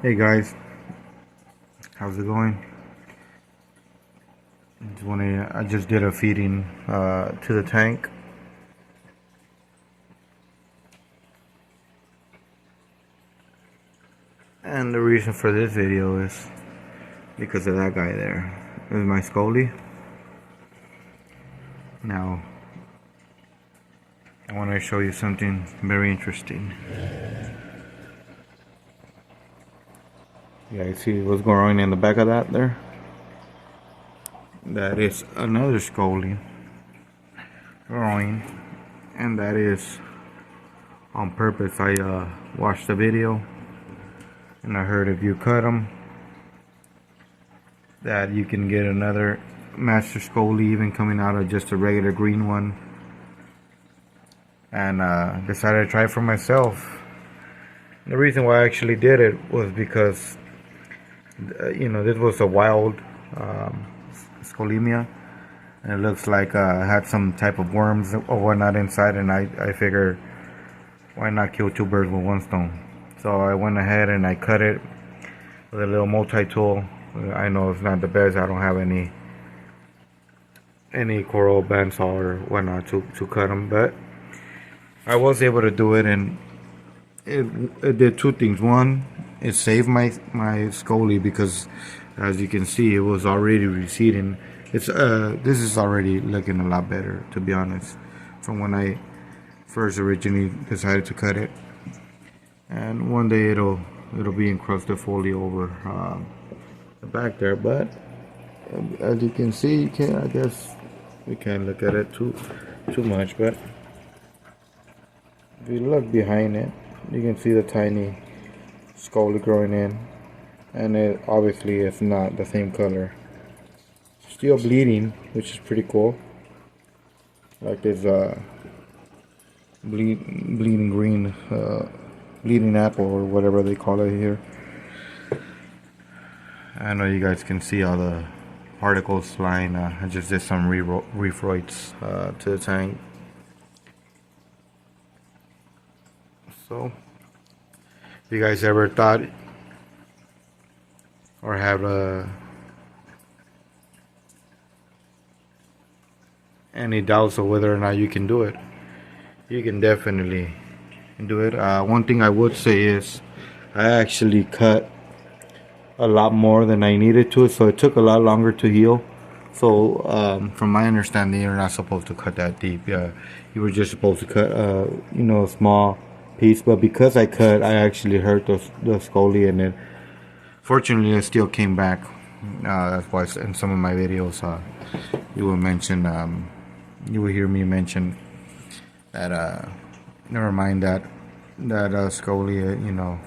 Hey guys, how's it going? I just did a feeding to the tank, and the reason for this video is because of that guy there. This is my scoly. Now, I want to show you something very interesting. You guys see what's going on in the back of that there? That is another scoly growing, and that is on purpose. I watched the video and I heard if you cut them that you can get another master scoly even coming out of just a regular green one, and decided to try it for myself. The reason why I actually did it was because this was a wild scolemia, and it looks like it had some type of worms or whatnot inside, and I figured, why not kill two birds with one stone? So I went ahead and I cut it with a little multi-tool. I know it's not the best. I don't have any coral bandsaw or whatnot to cut them, but I was able to do it, and it did two things. One, it saved my scoly, because as you can see, it was already receding. This is already looking a lot better, to be honest, from when I first originally decided to cut it. And one day it'll be encrusted fully over the back there. But as you can see, I guess we can't look at it too much, but if you look behind it, you can see the tiny scoly growing in, and it obviously is not the same color. Still bleeding, which is pretty cool. Like this bleeding green, bleeding apple, or whatever they call it here. I know you guys can see all the particles flying. I just did some refroids to the tank. So, if you guys ever thought or have any doubts of whether or not you can do it, you can definitely do it. One thing I would say is I actually cut a lot more than I needed to, so it took a lot longer to heal. So from my understanding, you're not supposed to cut that deep. Yeah, you were just supposed to cut a small piece, but because I cut, I actually hurt the scoly, and fortunately it still came back. That's why in some of my videos you will hear me mention that never mind that scoly,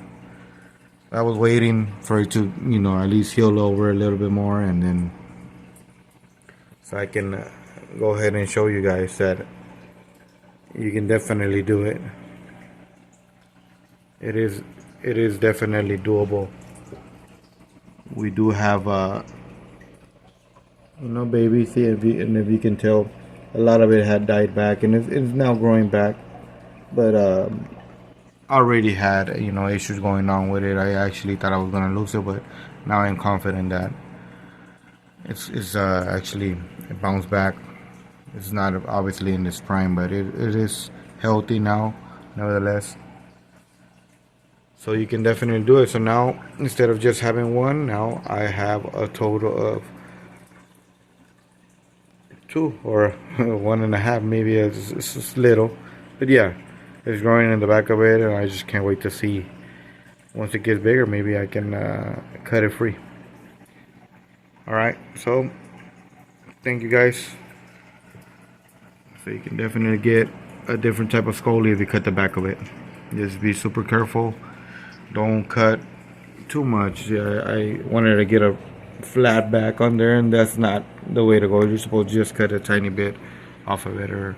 I was waiting for it to at least heal over a little bit more, and then so I can go ahead and show you guys that you can definitely do it. It is definitely doable. We do have baby, see, if you can tell, a lot of it had died back, and it's now growing back, but already had issues going on with it. I actually thought I was gonna lose it, but now I'm confident that it's actually it bounced back. It's not obviously in its prime, but it is healthy now, nevertheless. So you can definitely do it. So now, instead of just having one, now I have a total of two, or 1.5, maybe. It's little, but yeah, it's growing in the back of it, and I just can't wait to see. Once it gets bigger, maybe I can cut it free. Alright, so thank you guys. So you can definitely get a different type of scoly if you cut the back of it. Just be super careful. Don't cut too much. Yeah, I wanted to get a flat back on there, and that's not the way to go. You're supposed to just cut a tiny bit off of it, or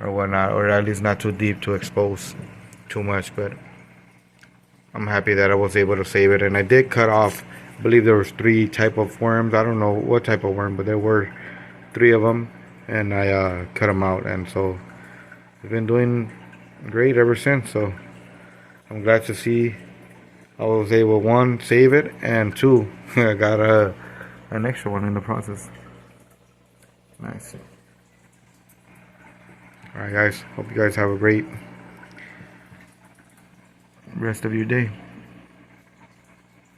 whatnot, or at least not too deep to expose too much. But I'm happy that I was able to save it, and I did cut off, I believe there was 3 type of worms. I don't know what type of worm, but there were 3 of them, and I cut them out, and so it's been doing great ever since. So I'm glad to see I was able, one, save it, and two, I got an extra one in the process. Nice. Alright guys, hope you guys have a great rest of your day.